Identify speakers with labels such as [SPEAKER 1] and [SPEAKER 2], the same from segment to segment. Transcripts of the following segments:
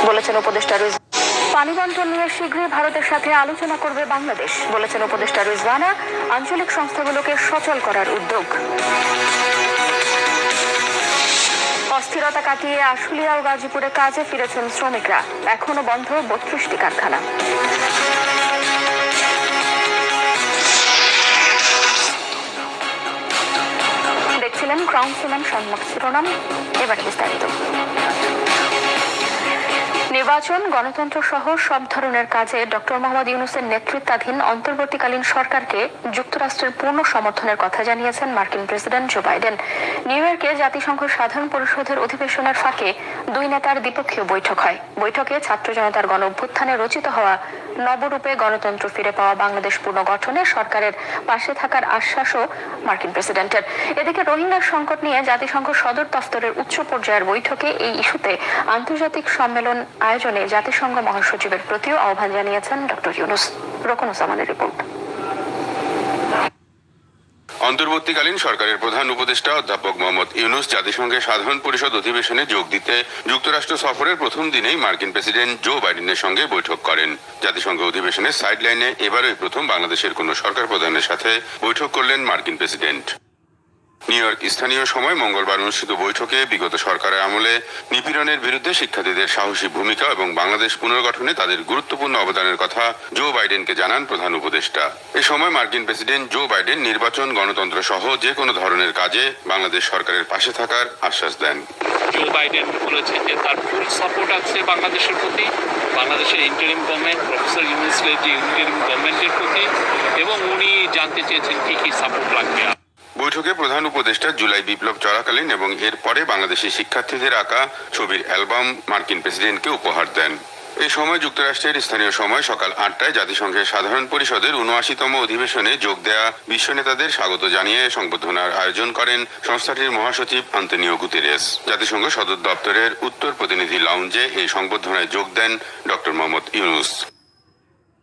[SPEAKER 1] বলেছেন উপদেষ্টা রিজওয়ানা। পানি বন্টন নিয়ে শীঘ্রই ভারতের সাথে আলোচনা করবে বাংলাদেশ, বলেছেন উপদেষ্টা রিজওয়ানা। আঞ্চলিক সংস্থাগুলোকে সচল করার উদ্যোগ। অস্থিরতা কাটিয়ে আশুলিয়া ও গাজীপুরে কাজে ফিরেছেন শ্রমিকরা, এখনো বন্ধ 32টি কারখানা। দেখছিলেন ক্রাউন সিমেন্ট সংবাদ শিরোনাম, এবার বিস্তারিত। নির্বাচন, গণতন্ত্র সহ সব ধরনের কাজে ডক্টর মোহাম্মদ ইউনূসের নেতৃত্বাধীন অন্তর্বর্তীকালীন সরকারকে যুক্তরাষ্ট্রের পূর্ণ সমর্থনের কথা জানিয়েছেন মার্কিন প্রেসিডেন্ট জো বাইডেন। নিউ ইয়র্কে জাতিসংঘ সাধারণ পরিষদের অধিবেশনের ফাঁকে দুই নেতার দ্বিপক্ষীয় বৈঠক হয়। বৈঠকে ছাত্র জনতার গণ অভ্যুত্থানে রচিত হওয়া নবরূপে গণতন্ত্র ফিরে পাওয়া বাংলাদেশ পুনর্গঠনে সরকারের পাশে থাকার আশ্বাসও মার্কিন প্রেসিডেন্টের। এদিকে রোহিঙ্গার সংকট নিয়ে জাতিসংঘ সদর দফতরের উচ্চ পর্যায়ের বৈঠকে এই ইস্যুতে আন্তর্জাতিক সম্মেলন আয়োজনে জাতিসংঘ মহাসচিবের প্রতিও আহ্বান জানিয়েছেন ডক্টর ইউনূস। রোকনুজ্জামানের রিপোর্ট।
[SPEAKER 2] অন্তর্বর্তীকালীন সরকারের প্রধান উপদেষ্টা অধ্যাপক মোহাম্মদ ইউনূস জাতিসংঘের সাধারণ পরিষদ অধিবেশনে যোগ দিতে যুক্তরাষ্ট্র সফরের প্রথম দিনেই মার্কিন প্রেসিডেন্ট জো বাইডেনের সঙ্গে বৈঠক করেন। জাতিসংঘ অধিবেশনের সাইডলাইনে এবারই প্রথম বাংলাদেশের কোনো সরকার প্রধানের সাথে বৈঠক করলেন মার্কিন প্রেসিডেন্ট। নিউ ইয়র্ক স্থানীয় সময় মঙ্গলবার অনুষ্ঠিত বৈঠকে বিগত সরকারের আমলে নিপীড়নের বিরুদ্ধে শিক্ষার্থীদের সাহসী ভূমিকা এবং বাংলাদেশ পুনর্গঠনে তাদের গুরুত্বপূর্ণ অবদানের কথা জো বাইডেনকে জানান প্রধান উপদেষ্টা। এ সময় মার্কিন প্রেসিডেন্ট জো বাইডেন নির্বাচন, গণতন্ত্র সহ যে কোনো ধরনের কাজে বাংলাদেশ সরকারের পাশে থাকার আশ্বাস দেন।
[SPEAKER 3] জো বাইডেন বলেছেন যে তার ফুল সাপোর্ট আছে বাংলাদেশের প্রতি, বাংলাদেশের ইন্টারিম গভর্নমেন্ট, প্রফেসর ইউনূসের যে ইন্টারিম গভর্নমেন্টের প্রতি, এবং উনি জানতে চেয়েছেন কি কি সাপোর্ট লাগবে।
[SPEAKER 2] বৈঠকে প্রধান উপদেষ্টা জুলাই বিপ্লব চলাকালীন এবং এর পরে বাংলাদেশি শিক্ষার্থীদের আঁকা ছবির অ্যালবাম মার্কিন প্রেসিডেন্টকে উপহার দেন। এই সময় যুক্তরাষ্ট্রের স্থানীয় সময় সকাল 8টায় জাতিসংঘের সাধারণ পরিষদের 79তম অধিবেশনে যোগ দেয়া বিশ্ব নেতাদের স্বাগত জানিয়ে সংবর্ধনার আয়োজন করেন সংস্থাটির মহাসচিব আন্তোনিও গুতেরেস। জাতিসংঘ সদর দপ্তরের উত্তর প্রতিনিধি লাউঞ্জে এই সংবর্ধনায় যোগ দেন ডক্টর মোহাম্মদ ইউনূস।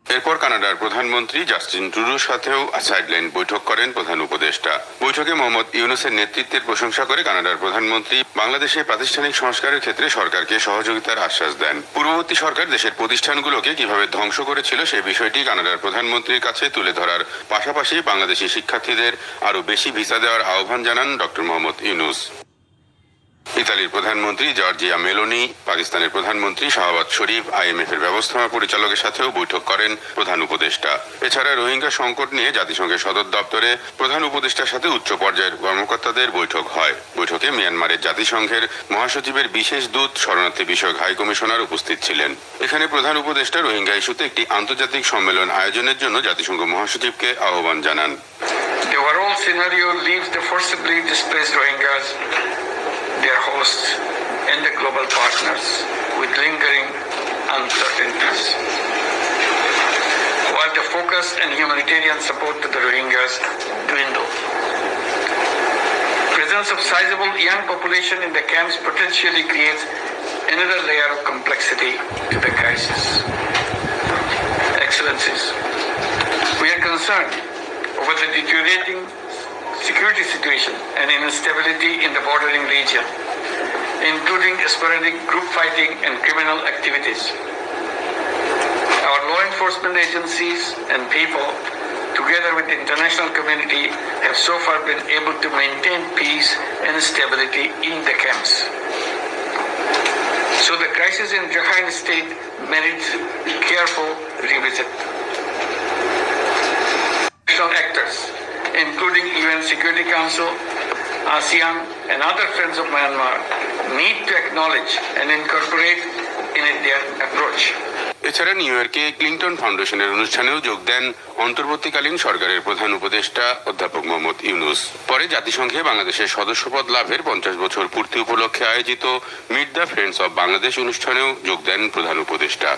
[SPEAKER 2] এরপর কানাডার প্রধানমন্ত্রী জাস্টিন ট্রুডোর সাথেও সাইডলাইন বৈঠক করেন প্রধান উপদেষ্টা। বৈঠকে মোহাম্মদ ইউনূসের নেতৃত্বের প্রশংসা করে কানাডার প্রধানমন্ত্রী বাংলাদেশে প্রাতিষ্ঠানিক সংস্কারের ক্ষেত্রে সরকারকে সহযোগিতার আশ্বাস দেন। পূর্ববর্তী সরকার দেশের প্রতিষ্ঠানগুলোকে কিভাবে ধ্বংস করেছিল সেই বিষয়টি কানাডার প্রধানমন্ত্রীর কাছে তুলে ধরার পাশাপাশি বাংলাদেশি শিক্ষার্থীদের আরও বেশি ভিসা দেওয়ার আহ্বান জানান ডক্টর মোহাম্মদ ইউনূস। ইতালির প্রধানমন্ত্রী জর্জিয়া মেলোনি, পাকিস্তানের প্রধানমন্ত্রী শাহবাজ শরীফ, IMF এর ব্যবস্থাপনা পরিচালকের সাথেও বৈঠক করেন প্রধান উপদেষ্টা। এছাড়া রোহিঙ্গা সংকট নিয়ে জাতিসংঘের সদর দপ্তরে প্রধান উপদেষ্টার সাথে উচ্চ পর্যায়ের কর্মকর্তাদের বৈঠক হয়। বৈঠকে মিয়ানমারের জাতিসংঘের মহাসচিবের বিশেষ দূত, শরণার্থী বিষয়ক হাই কমিশনার উপস্থিত ছিলেন। এখানে প্রধান উপদেষ্টা রোহিঙ্গা ইস্যুতে একটি আন্তর্জাতিক সম্মেলন আয়োজনের জন্য জাতিসংঘ মহাসচিবকে আহ্বান জানান।
[SPEAKER 4] The overall scenario leaves the forcibly displaced Rohingyas, their hosts, and the global partners with lingering uncertainties. While the focus and humanitarian support to the Rohingyas dwindle, presence of sizable young population in the camps potentially creates another layer of complexity to the crisis. Excellencies, we are concerned over the deteriorating security situation and instability in the bordering region, including sporadic group fighting and criminal activities. Our law enforcement agencies and people, together with the international community, have so far been able to maintain peace and stability in the camps. So the crisis in Rakhine State merits careful revisit. International actors, including UN Security Council, ASEAN, and other friends of Myanmar, need to acknowledge and incorporate in it their approach.
[SPEAKER 2] এছাড়া new ইয়র্কে Clinton ফাউন্ডেশনের অনুষ্ঠানেও যোগ দেন অন্তর্বর্তীকালীন সরকারের প্রধান উপদেষ্টা অধ্যাপক মোহাম্মদ ইউনূস। পরে জাতিসংঘে বাংলাদেশের সদস্যপদ লাভের 50 বছর পূর্তি উপলক্ষে আয়োজিত meet the friends of Bangladesh অনুষ্ঠানেও যোগ দেন প্রধান উপদেষ্টা।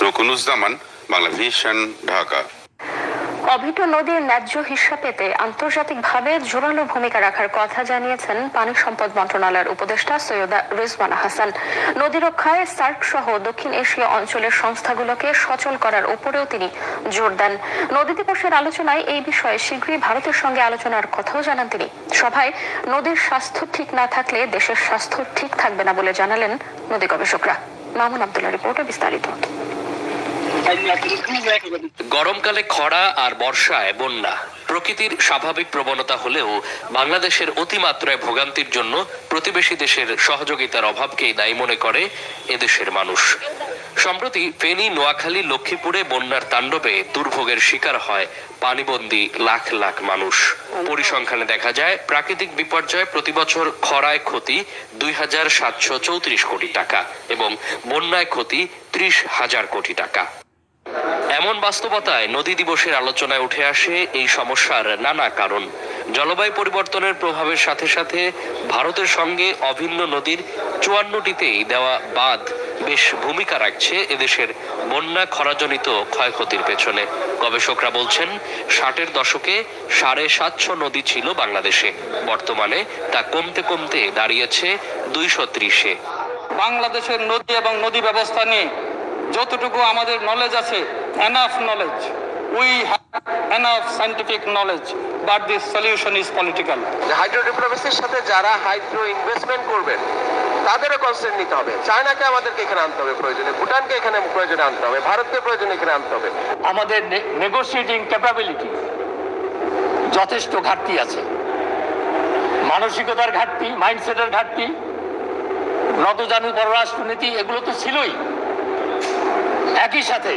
[SPEAKER 2] রোকনুজ্জামান, বাংলা ভিশন, ঢাকা।
[SPEAKER 1] অভিট নদীর ন্যায্য হিস্যা পেতে আন্তর্জাতিকভাবে জোরালো ভূমিকা রাখার কথা জানিয়েছেন পানি সম্পদ মন্ত্রণালয়ের উপদেষ্টা সৈয়দা রিজওয়ানা হাসান। নদী রক্ষায় সার্ক সহ দক্ষিণ এশীয় অঞ্চলের সংস্থাগুলোকে সচল করার উপরেও তিনি জোর দেন। নদী দিবসের আলোচনায় এই বিষয়ে শীঘ্রই ভারতের সঙ্গে আলোচনার কথাও জানান তিনি। সভায় নদীর স্বাস্থ্য ঠিক না থাকলে দেশের স্বাস্থ্য ঠিক থাকবে না বলে জানালেন নদী গবেষকরা। মামুন আব্দুল্লাহ রিপোর্টে বিস্তারিত।
[SPEAKER 5] গরমকালে খরা আর বর্ষায় বন্যা প্রকৃতির স্বাভাবিক প্রবণতা হলেও বাংলাদেশের অতিমাত্রায় ভোগান্তির জন্য প্রতিবেশী দেশের সহযোগিতার অভাবকেই দায়ী মনে করে এদেশের মানুষ। সম্প্রতি ফেনী, নোয়াখালী, লক্ষ্মীপুরে বন্যার তাণ্ডবে দুর্ভোগের শিকার হয় পানিবন্দী লাখ লাখ মানুষ। পরিসংখ্যানে দেখা যায় প্রাকৃতিক বিপর্যয় প্রতিবছর খরায় ক্ষতি ২,৭৩৪ কোটি টাকা এবং বন্যায় ক্ষতি ৩০,০০০ কোটি টাকা। এমন বাস্তবতায় নদী দিবসের আলোচনায় উঠে আসে এই সমস্যার নানা কারণ। জলবায়ু পরিবর্তনের প্রভাবের সাথে সাথে ভারতের সঙ্গে অভিন্ন নদীর ৪৪টিতেই দেওয়া বাঁধ বেশ ভূমিকা রাখছে এদেশের বন্যা খরাজনিত ক্ষয়ক্ষতির পেছনে। গবেষকরা বলছেন ৬০-এর দশকে ৭৫০ নদী ছিল বাংলাদেশে, বর্তমানে তা কমতে কমতে দাঁড়িয়েছে ২৩০-এ।
[SPEAKER 6] বাংলাদেশের নদী এবং নদী ব্যবস্থা নিয়ে যতটুকু আমাদের নলেজ আছে, enough knowledge, we have enough scientific knowledge, but this solution is political.
[SPEAKER 7] Hydro ডিপ্লোমেসির সাথে যারা হাইড্রো ইনভেস্টমেন্ট করবেন তাদেরও কনসেন্ট নিতে হবে। চায়নাকে আমাদেরকে এখানে আনতে হবে প্রয়োজনে, ভুটানকে এখানে প্রয়োজনে আনতে হবে, ভারতকে প্রয়োজনে এখানে আনতে হবে।
[SPEAKER 6] আমাদের নেগোশিয়েটিং ক্যাপাবিলিটি যথেষ্ট ঘাটতি আছে, মানসিকতার ঘাটতি, মাইন্ডসেটের ঘাটতি, নতজানু পররাষ্ট্রনীতি এগুলো তো ছিলই। একই সাথে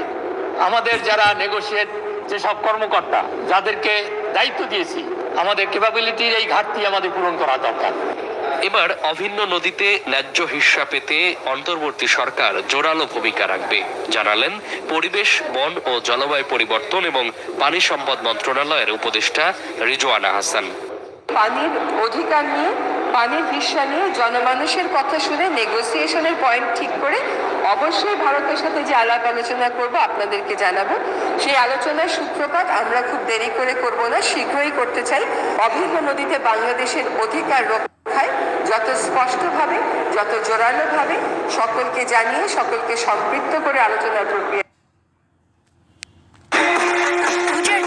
[SPEAKER 6] আমাদের যারা নেগোশিয়েট যেসব কর্মকর্তা যাদেরকে দায়িত্ব দিয়েছি, আমাদের ক্যাপাবিলিটির এই ঘাটতি আমাদের পূরণ করা দরকার।
[SPEAKER 5] এবার অভিন্ন নদীতে ন্যায্য হিস্যা পেতে অন্তর্বর্তী সরকার জোরালো ভূমিকা রাখবে জানালেন পরিবেশ, বন ও জলবায়ু পরিবর্তন এবং পানি সম্পদ মন্ত্রণালয়ের উপদেষ্টা রিজওয়ানা হাসান।
[SPEAKER 8] পানির অধিকার নিয়ে, পানির হিস্যা নিয়ে জনমানুষের কথা শুনে নেগোসিয়েশনের পয়েন্ট ঠিক করে অবশ্যই ভারতের সাথে যে আলাপ আলোচনা করব আপনাদেরকে জানাবো। সেই আলোচনার সূত্রপাত আমরা খুব দেরি করে করব না, শীঘ্রই করতে চাই। অভিন্ন নদীতে বাংলাদেশের অধিকার রক্ষায় যত স্পষ্টভাবে, যত জোরালোভাবে সকলকে জানিয়ে, সকলকে সম্পৃক্ত করে আলোচনার প্রক্রিয়া।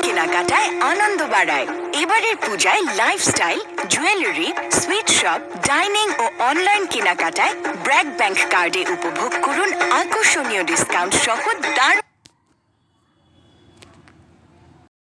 [SPEAKER 9] কেনাকাটায় আনন্দ বাড়ায়। এবারের পূজায় lifestyle, jewellery, sweet shop, dining ও অনলাইন কেনাকাটায় ব্র্যাক ব্যাংক কার্ডে উপভোগ করুন আকর্ষণীয় ডিসকাউন্ট সহ দারুণ